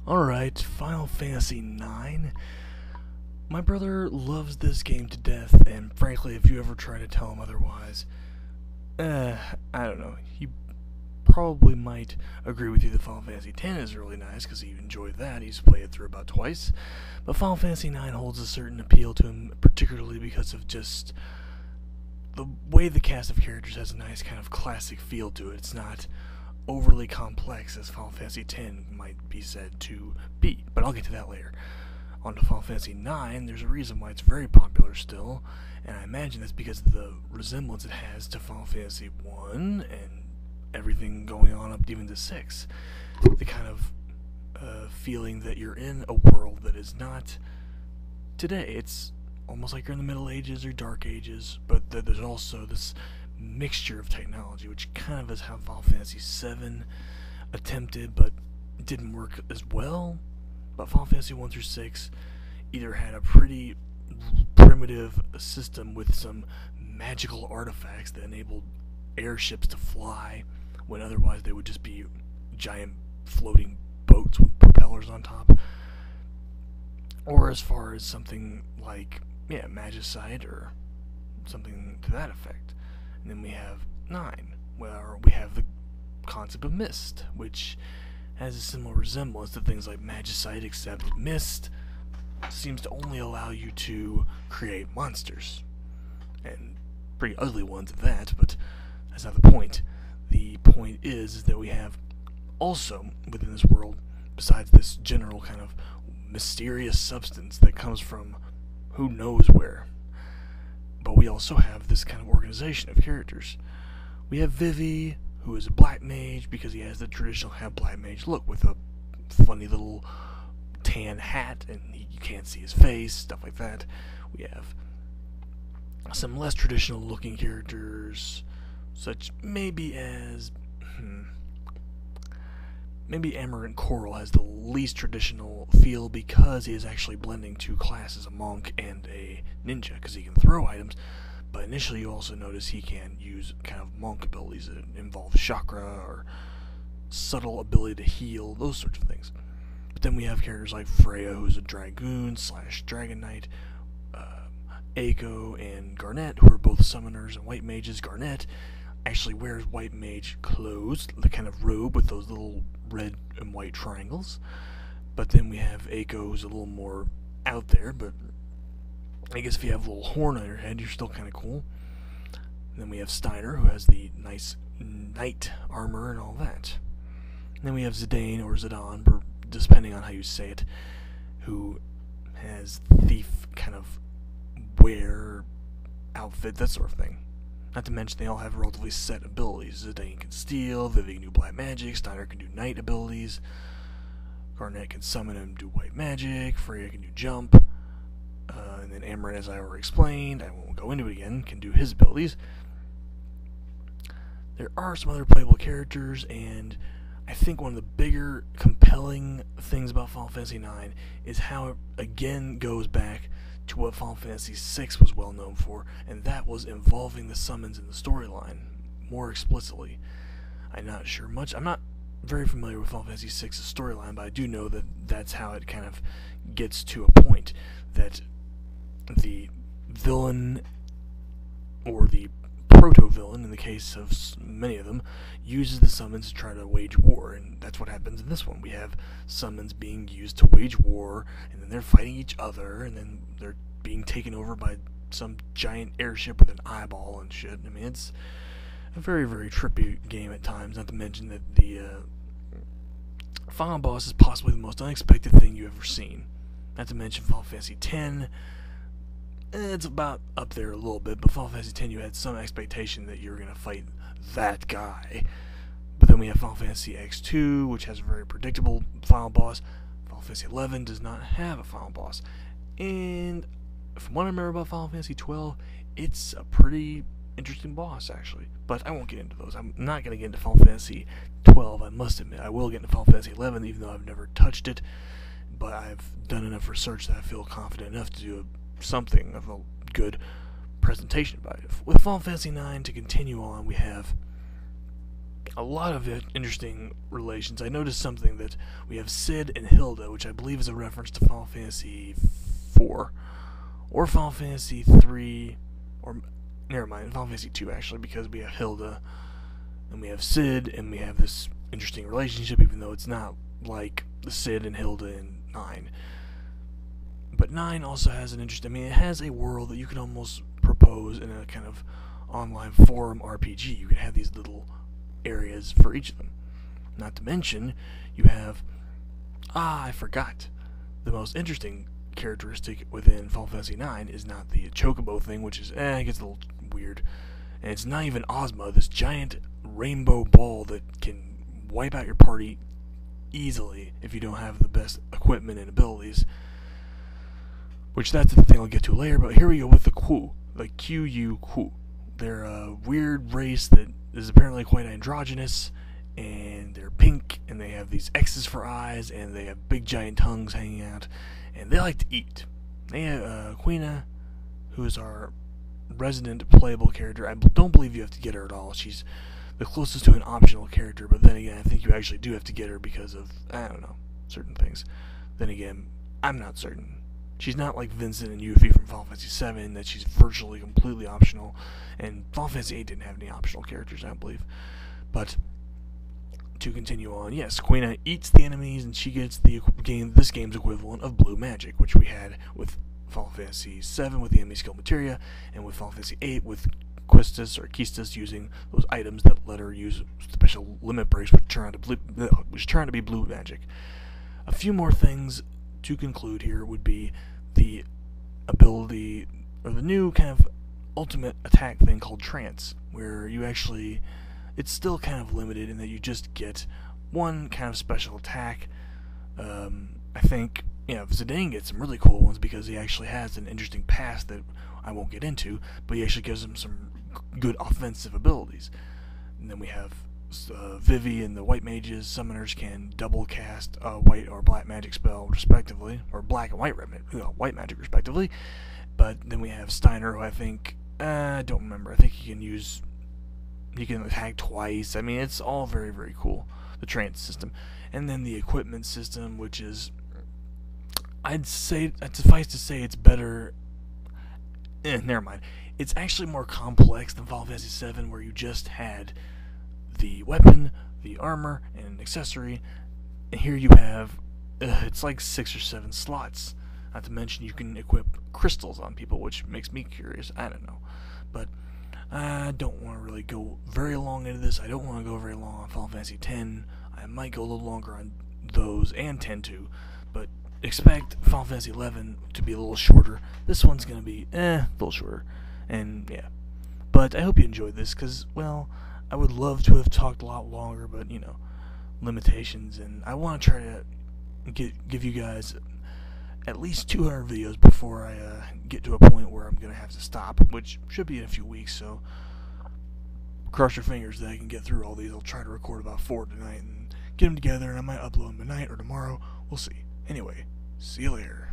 Alright, Final Fantasy IX. My brother loves this game to death, and frankly, if you ever try to tell him otherwise, I don't know. He probably might agree with you that Final Fantasy X is really nice because he enjoyed that. He's played it through about twice. But Final Fantasy IX holds a certain appeal to him, particularly because of just the way the cast of characters has a nice kind of classic feel to it. It's not overly complex as Final Fantasy X might be said to be, but I'll get to that later. On to Final Fantasy IX, there's a reason why it's very popular still, and I imagine that's because of the resemblance it has to Final Fantasy I and everything going on up even to 6. The kind of feeling that you're in a world that is not today. It's almost like you're in the Middle Ages or Dark Ages, but there's also this mixture of technology, which kind of is how Final Fantasy VII attempted, but it didn't work as well. But Final Fantasy 1 through 6 either had a pretty primitive system with some magical artifacts that enabled airships to fly, when otherwise they would just be giant floating boats with propellers on top. Or as far as something like, Magicite or something to that effect. And then we have 9, where we have the concept of mist, which has a similar resemblance to things like Magicite, except mist seems to only allow you to create monsters. And pretty ugly ones at that, but that's not the point. The point is that we have also within this world, besides this general kind of mysterious substance that comes from who knows where, but we also have this kind of organization of characters. We have Vivi, who is a black mage because he has the traditional black mage look with a funny little tan hat and you can't see his face, stuff like that. We have some less traditional looking characters, such maybe as maybe Amarant Coral has the least traditional feel because he is actually blending two classes, a monk and a ninja, because he can throw items, but initially you also notice he can use kind of monk abilities that involve chakra or subtle ability to heal, those sorts of things. But then we have characters like Freya, who's a dragoon / dragon knight, Aiko and Garnet, who are both summoners and white mages. Garnet actually wears white mage clothes, the kind of robe with those little red and white triangles. But then we have Aiko, who's a little more out there, but I guess if you have a little horn on your head, you're still kind of cool. And then we have Steiner, who has the nice knight armor and all that. And then we have Zidane, or Zidane, depending on how you say it, who has thief kind of wear, outfit, that sort of thing. Not to mention they all have relatively set abilities. Zidane can steal, Vivi can do black magic, Steiner can do knight abilities, Garnet can summon and do white magic, Freya can do jump, and then Amarant, as I already explained, I won't go into it again, can do his abilities. There are some other playable characters, and I think one of the bigger compelling things about Final Fantasy IX is how it again goes back to what Final Fantasy VI was well known for, and that was involving the summons in the storyline more explicitly. I'm not very familiar with Final Fantasy VI's storyline, but I do know that that's how it kind of gets to a point that the villain, or the proto-villain in the case of many of them, uses the summons to try to wage war, and that's what happens in this one. We have summons being used to wage war, and then they're fighting each other, and then they're being taken over by some giant airship with an eyeball and shit. I mean, it's a very, very trippy game at times, not to mention that the final boss is possibly the most unexpected thing you've ever seen. Not to mention Final Fantasy X, it's about up there a little bit, but Final Fantasy X you had some expectation that you were going to fight that guy. But then we have Final Fantasy X2, which has a very predictable final boss. Final Fantasy XI does not have a final boss. And from what I remember about Final Fantasy XII, it's a pretty interesting boss, actually. But I won't get into those. I'm not going to get into Final Fantasy XII, I must admit. I will get into Final Fantasy XI, even though I've never touched it. But I've done enough research that I feel confident enough to do something of a good presentation about it. With Final Fantasy IX, to continue on, we have a lot of interesting relations. I noticed something that we have Sid and Hilda, which I believe is a reference to Final Fantasy 4 or Final Fantasy 3, or never mind, Final Fantasy 2 actually, because we have Hilda and we have Sid and we have this interesting relationship, even though it's not like the Sid and Hilda in 9. But 9 also has an interesting, it has a world that you could almost propose in a kind of online forum RPG. You could have these little areas for each of them. Not to mention, you have, I forgot, the most interesting characteristic within Final Fantasy 9 is not the chocobo thing, which is, it gets a little weird. And it's not even Ozma, this giant rainbow ball that can wipe out your party easily if you don't have the best equipment and abilities. Which that's the thing I'll get to later, but here we go with the Q. The Q-U-Q. They're a weird race that is apparently quite androgynous, and they're pink, and they have these X's for eyes, and they have big giant tongues hanging out, and they like to eat. They have Quina, who is our resident playable character. I don't believe you have to get her at all. She's the closest to an optional character, but then again, I think you actually do have to get her because of, I don't know, certain things. Then again, I'm not certain. She's not like Vincent and Yuffie from Final Fantasy 7, that she's virtually completely optional, and Final Fantasy 8 didn't have any optional characters, I believe. But to continue on, yes, Quina eats the enemies, and she gets this game's equivalent of blue magic, which we had with Final Fantasy 7 with the enemy skill materia, and with Final Fantasy 8 with Quistis using those items that let her use special limit breaks, which turn out to be blue magic. A few more things to conclude here would be the ability, or the new kind of ultimate attack thing called Trance, where you actually, it's still kind of limited in that you just get one kind of special attack. I think, Zidane gets some really cool ones because he actually has an interesting past that I won't get into, but he actually gives him some good offensive abilities. And then we have Vivi and the white mages. Summoners can double cast a white or black magic spell respectively, or black and white magic respectively. But then we have Steiner, who I think, I don't remember, I think he can attack twice. It's all very, very cool, the trance system. And then the equipment system, which is, I'd suffice to say it's better, never mind. It's actually more complex than Final Fantasy 7, where you just had the weapon, the armor, and an accessory, and here you have, it's like 6 or 7 slots. Not to mention you can equip crystals on people, which makes me curious. I don't know. But I don't want to really go very long into this. I don't want to go very long on Final Fantasy X. I might go a little longer on those, and 10 too. But expect Final Fantasy 11 to be a little shorter. This one's going to be, a little shorter. And, yeah. But I hope you enjoyed this, because, well, I would love to have talked a lot longer, but, limitations. And I want to try to give you guys at least 200 videos before I get to a point where I'm going to have to stop, which should be in a few weeks, so cross your fingers that I can get through all these. I'll try to record about 4 tonight and get them together, and I might upload them tonight or tomorrow. We'll see. Anyway, see you later.